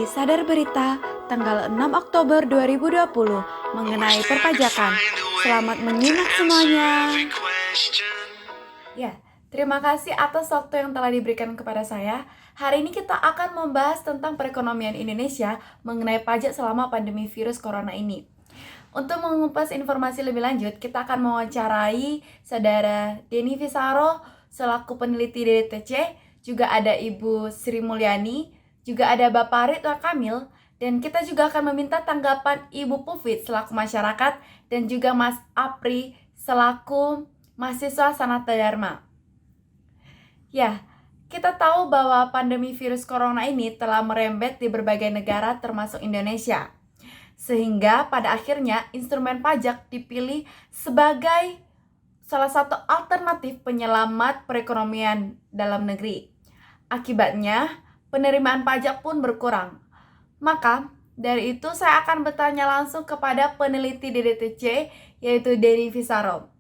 Sadar Berita tanggal 6 Oktober 2020 mengenai perpajakan. Selamat menyimak semuanya. Ya, terima kasih atas waktu yang telah diberikan kepada saya. Hari ini kita akan membahas tentang perekonomian Indonesia mengenai pajak selama pandemi virus corona ini. Untuk mengupas informasi lebih lanjut, kita akan mewawancarai Saudara Denny Visaro selaku peneliti DDTC, juga ada Ibu Sri Mulyani, juga ada Bapak Ridwan Kamil, dan kita juga akan meminta tanggapan Ibu Pufit selaku masyarakat dan juga Mas Apri selaku mahasiswa Sanata Dharma. Ya, kita tahu bahwa pandemi virus corona ini telah merembet di berbagai negara termasuk Indonesia. Sehingga pada akhirnya instrumen pajak dipilih sebagai salah satu alternatif penyelamat perekonomian dalam negeri. Akibatnya, penerimaan pajak pun berkurang. Maka, dari itu saya akan bertanya langsung kepada peneliti DDTC, yaitu Denny Visaro.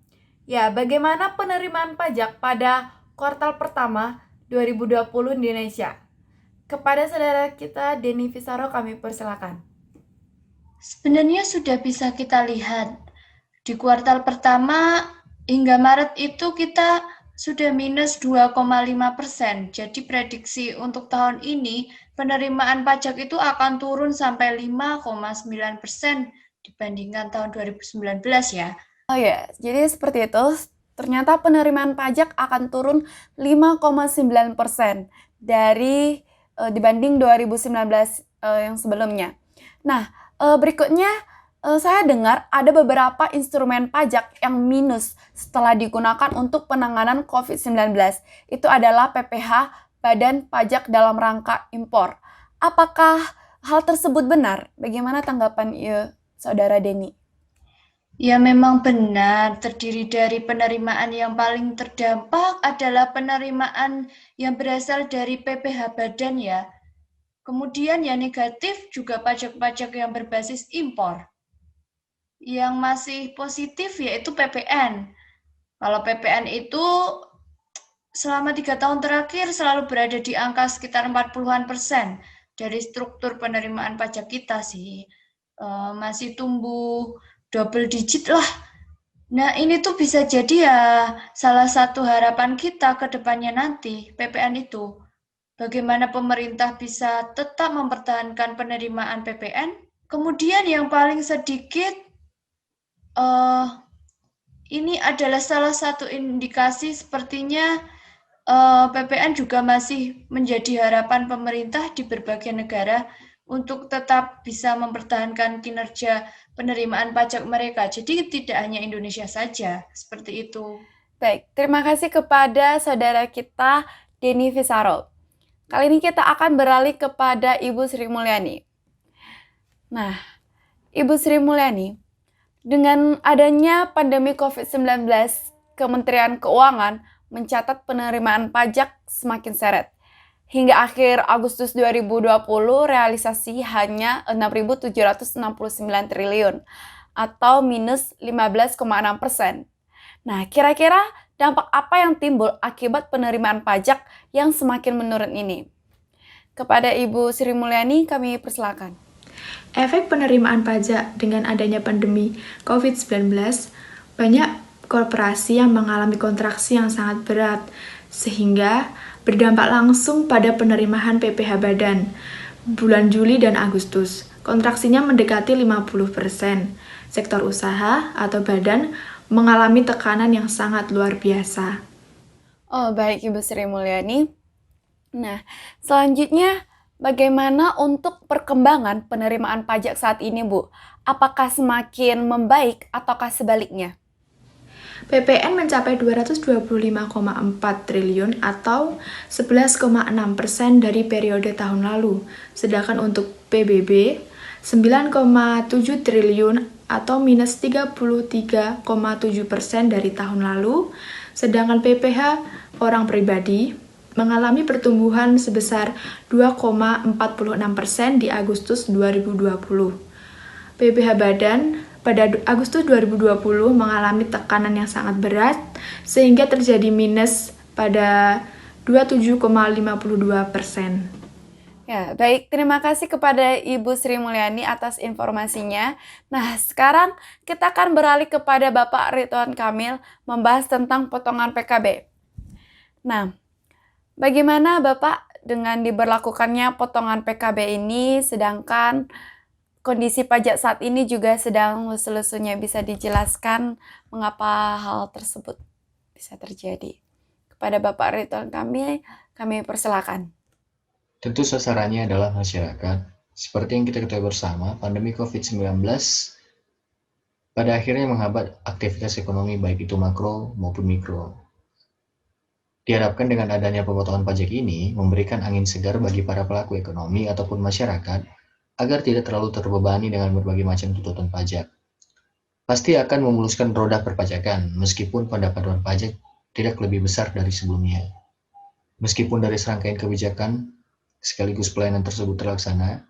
Ya, bagaimana penerimaan pajak pada kuartal pertama 2020 di Indonesia? Kepada saudara kita, Denny Visaro, kami persilakan. Sebenarnya sudah bisa kita lihat di kuartal pertama hingga Maret itu kita sudah minus 2,5%. Jadi prediksi untuk tahun ini penerimaan pajak itu akan turun sampai 5,9% dibandingkan tahun 2019 ya. Oh ya, jadi seperti itu. Ternyata penerimaan pajak akan turun 5,9% dari dibanding 2019 yang sebelumnya. Nah, berikutnya saya dengar ada beberapa instrumen pajak yang minus setelah digunakan untuk penanganan COVID-19. Itu adalah PPh, Badan Pajak dalam Rangka Impor. Apakah hal tersebut benar? Bagaimana tanggapan Saudara Denny? Ya memang benar, terdiri dari penerimaan yang paling terdampak adalah penerimaan yang berasal dari PPh Badan ya. Kemudian yang negatif juga pajak-pajak yang berbasis impor. Yang masih positif yaitu PPN. Kalau PPN itu selama 3 tahun terakhir selalu berada di angka sekitar 40-an% dari struktur penerimaan pajak kita sih. Masih tumbuh double digit lah. Nah ini tuh bisa jadi ya salah satu harapan kita ke depannya nanti, PPN itu. Bagaimana pemerintah bisa tetap mempertahankan penerimaan PPN. Kemudian yang paling sedikit, ini adalah salah satu indikasi sepertinya PPN juga masih menjadi harapan pemerintah di berbagai negara untuk tetap bisa mempertahankan kinerja penerimaan pajak mereka. Jadi tidak hanya Indonesia saja, seperti itu. Baik, terima kasih kepada saudara kita Denny Visaro. Kali ini kita akan beralih kepada Ibu Sri Mulyani. Nah, Ibu Sri Mulyani, dengan adanya pandemi COVID-19, Kementerian Keuangan mencatat penerimaan pajak semakin seret. Hingga akhir Agustus 2020, realisasi hanya 6.769 triliun atau minus 15,6%. Nah, kira-kira dampak apa yang timbul akibat penerimaan pajak yang semakin menurun ini? Kepada Ibu Sri Mulyani, kami persilakan. Efek penerimaan pajak dengan adanya pandemi COVID-19, banyak korporasi yang mengalami kontraksi yang sangat berat, sehingga berdampak langsung pada penerimaan PPh Badan bulan Juli dan Agustus. Kontraksinya mendekati 50%. Sektor usaha atau badan mengalami tekanan yang sangat luar biasa. Oh, baik Ibu Sri Mulyani. Nah, selanjutnya bagaimana untuk perkembangan penerimaan pajak saat ini, Bu? Apakah semakin membaik ataukah sebaliknya? PPN mencapai 225,4 triliun atau 11,6% dari periode tahun lalu. Sedangkan untuk PBB 9,7 triliun atau minus 33,7% dari tahun lalu. Sedangkan PPh orang pribadi mengalami pertumbuhan sebesar 2,46% di Agustus 2020. PPh Badan pada Agustus 2020 mengalami tekanan yang sangat berat sehingga terjadi minus pada 27,52%. Ya, baik. Terima kasih kepada Ibu Sri Mulyani atas informasinya. Nah, sekarang kita akan beralih kepada Bapak Ridwan Kamil membahas tentang potongan PKB. Nah, bagaimana Bapak dengan diberlakukannya potongan PKB ini, sedangkan kondisi pajak saat ini juga sedang lusu-lusunya? Bisa dijelaskan mengapa hal tersebut bisa terjadi? Kepada Bapak Ridwan Kamil, kami persilakan. Tentu sasarannya adalah masyarakat. Seperti yang kita ketahui bersama, pandemi COVID-19 pada akhirnya menghambat aktivitas ekonomi baik itu makro maupun mikro. Diharapkan dengan adanya pemotongan pajak ini memberikan angin segar bagi para pelaku ekonomi ataupun masyarakat agar tidak terlalu terbebani dengan berbagai macam tuntutan pajak. Pasti akan memuluskan roda perpajakan meskipun pendapatan pajak tidak lebih besar dari sebelumnya. Meskipun dari serangkaian kebijakan sekaligus pelayanan tersebut terlaksana,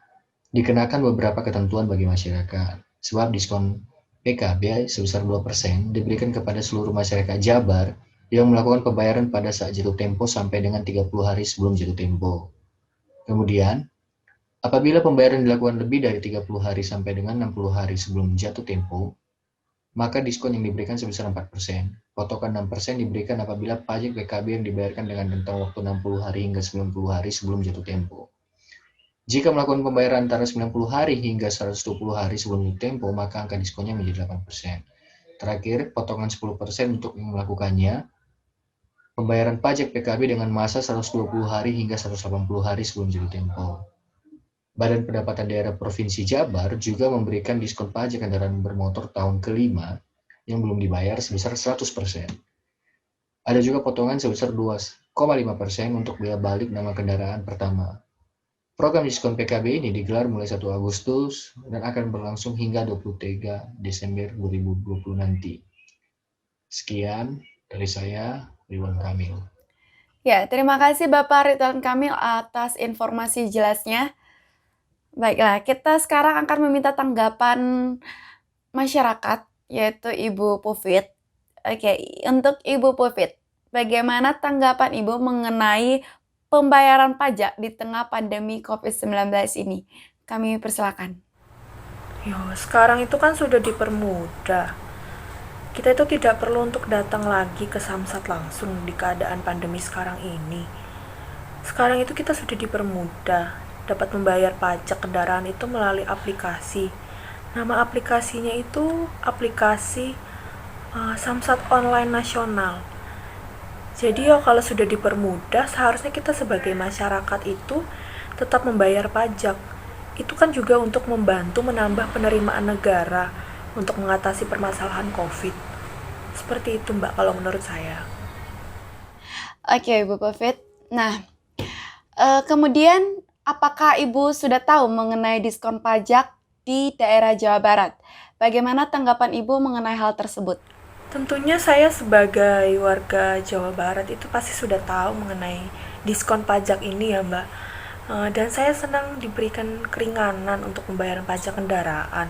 dikenakan beberapa ketentuan bagi masyarakat, sebab diskon PKB sebesar 2% diberikan kepada seluruh masyarakat Jabar yang melakukan pembayaran pada saat jatuh tempo sampai dengan 30 hari sebelum jatuh tempo. Kemudian, apabila pembayaran dilakukan lebih dari 30 hari sampai dengan 60 hari sebelum jatuh tempo, maka diskon yang diberikan sebesar 4%. Potongan 6% diberikan apabila pajak PKB yang dibayarkan dengan rentang waktu 60 hari hingga 90 hari sebelum jatuh tempo. Jika melakukan pembayaran antara 90 hari hingga 120 hari sebelum jatuh tempo, maka angka diskonnya menjadi 8%. Terakhir, potongan 10% untuk yang melakukannya, pembayaran pajak PKB dengan masa 120 hari hingga 180 hari sebelum jatuh tempo. Badan Pendapatan Daerah Provinsi Jabar juga memberikan diskon pajak kendaraan bermotor tahun kelima yang belum dibayar sebesar 100%. Ada juga potongan sebesar 2,5% untuk biaya balik nama kendaraan pertama. Program diskon PKB ini digelar mulai 1 Agustus dan akan berlangsung hingga 23 Desember 2020 nanti. Sekian dari saya, Ridwan Kamil. Ya, terima kasih Bapak Ridwan Kamil atas informasi jelasnya. Baiklah, kita sekarang akan meminta tanggapan masyarakat, yaitu Ibu Pufit. Oke, untuk Ibu Pufit, bagaimana tanggapan Ibu mengenai pembayaran pajak di tengah pandemi COVID-19 ini? Kami persilakan. Sekarang itu kan sudah dipermudah. Kita itu tidak perlu untuk datang lagi ke Samsat langsung di keadaan pandemi sekarang ini. Sekarang itu kita sudah dipermudah, dapat membayar pajak kendaraan itu melalui aplikasi. Nama aplikasinya itu aplikasi Samsat Online Nasional. Jadi kalau sudah dipermudah, seharusnya kita sebagai masyarakat itu tetap membayar pajak. Itu kan juga untuk membantu menambah penerimaan negara untuk mengatasi permasalahan COVID. Seperti itu Mbak kalau menurut saya. Oke, Ibu Pufit. Nah, kemudian apakah Ibu sudah tahu mengenai diskon pajak di daerah Jawa Barat? Bagaimana tanggapan Ibu mengenai hal tersebut? Tentunya saya sebagai warga Jawa Barat itu pasti sudah tahu mengenai diskon pajak ini ya Mbak. Dan saya senang diberikan keringanan untuk pembayaran pajak kendaraan.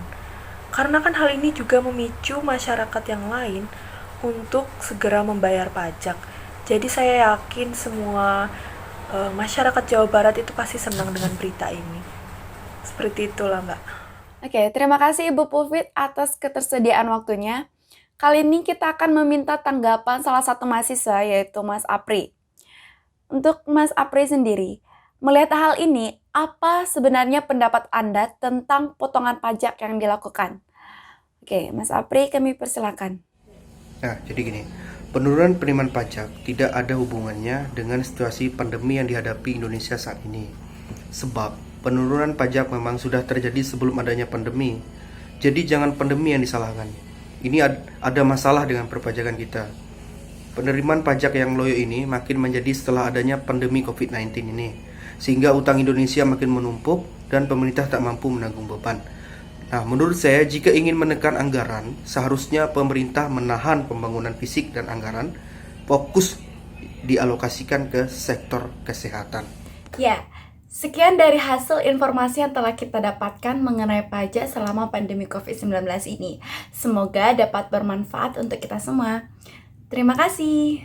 Karena kan hal ini juga memicu masyarakat yang lain untuk segera membayar pajak. Jadi saya yakin semua masyarakat Jawa Barat itu pasti senang dengan berita ini. Seperti itulah Mbak. Oke, terima kasih Ibu Pufit atas ketersediaan waktunya. Kali ini kita akan meminta tanggapan salah satu mahasiswa, yaitu Mas Apri. Untuk Mas Apri sendiri, melihat hal ini, apa sebenarnya pendapat Anda tentang potongan pajak yang dilakukan? Oke, Mas Apri, kami persilakan. Nah, jadi gini, penurunan penerimaan pajak tidak ada hubungannya dengan situasi pandemi yang dihadapi Indonesia saat ini. Sebab penurunan pajak memang sudah terjadi sebelum adanya pandemi. Jadi jangan pandemi yang disalahkan. Ini ada masalah dengan perpajakan kita. Penerimaan pajak yang loyo ini makin menjadi setelah adanya pandemi COVID-19 ini. Sehingga utang Indonesia makin menumpuk dan pemerintah tak mampu menanggung beban. Nah, menurut saya jika ingin menekan anggaran, seharusnya pemerintah menahan pembangunan fisik dan anggaran, fokus dialokasikan ke sektor kesehatan. Ya, sekian dari hasil informasi yang telah kita dapatkan mengenai pajak selama pandemi COVID-19 ini. Semoga dapat bermanfaat untuk kita semua. Terima kasih.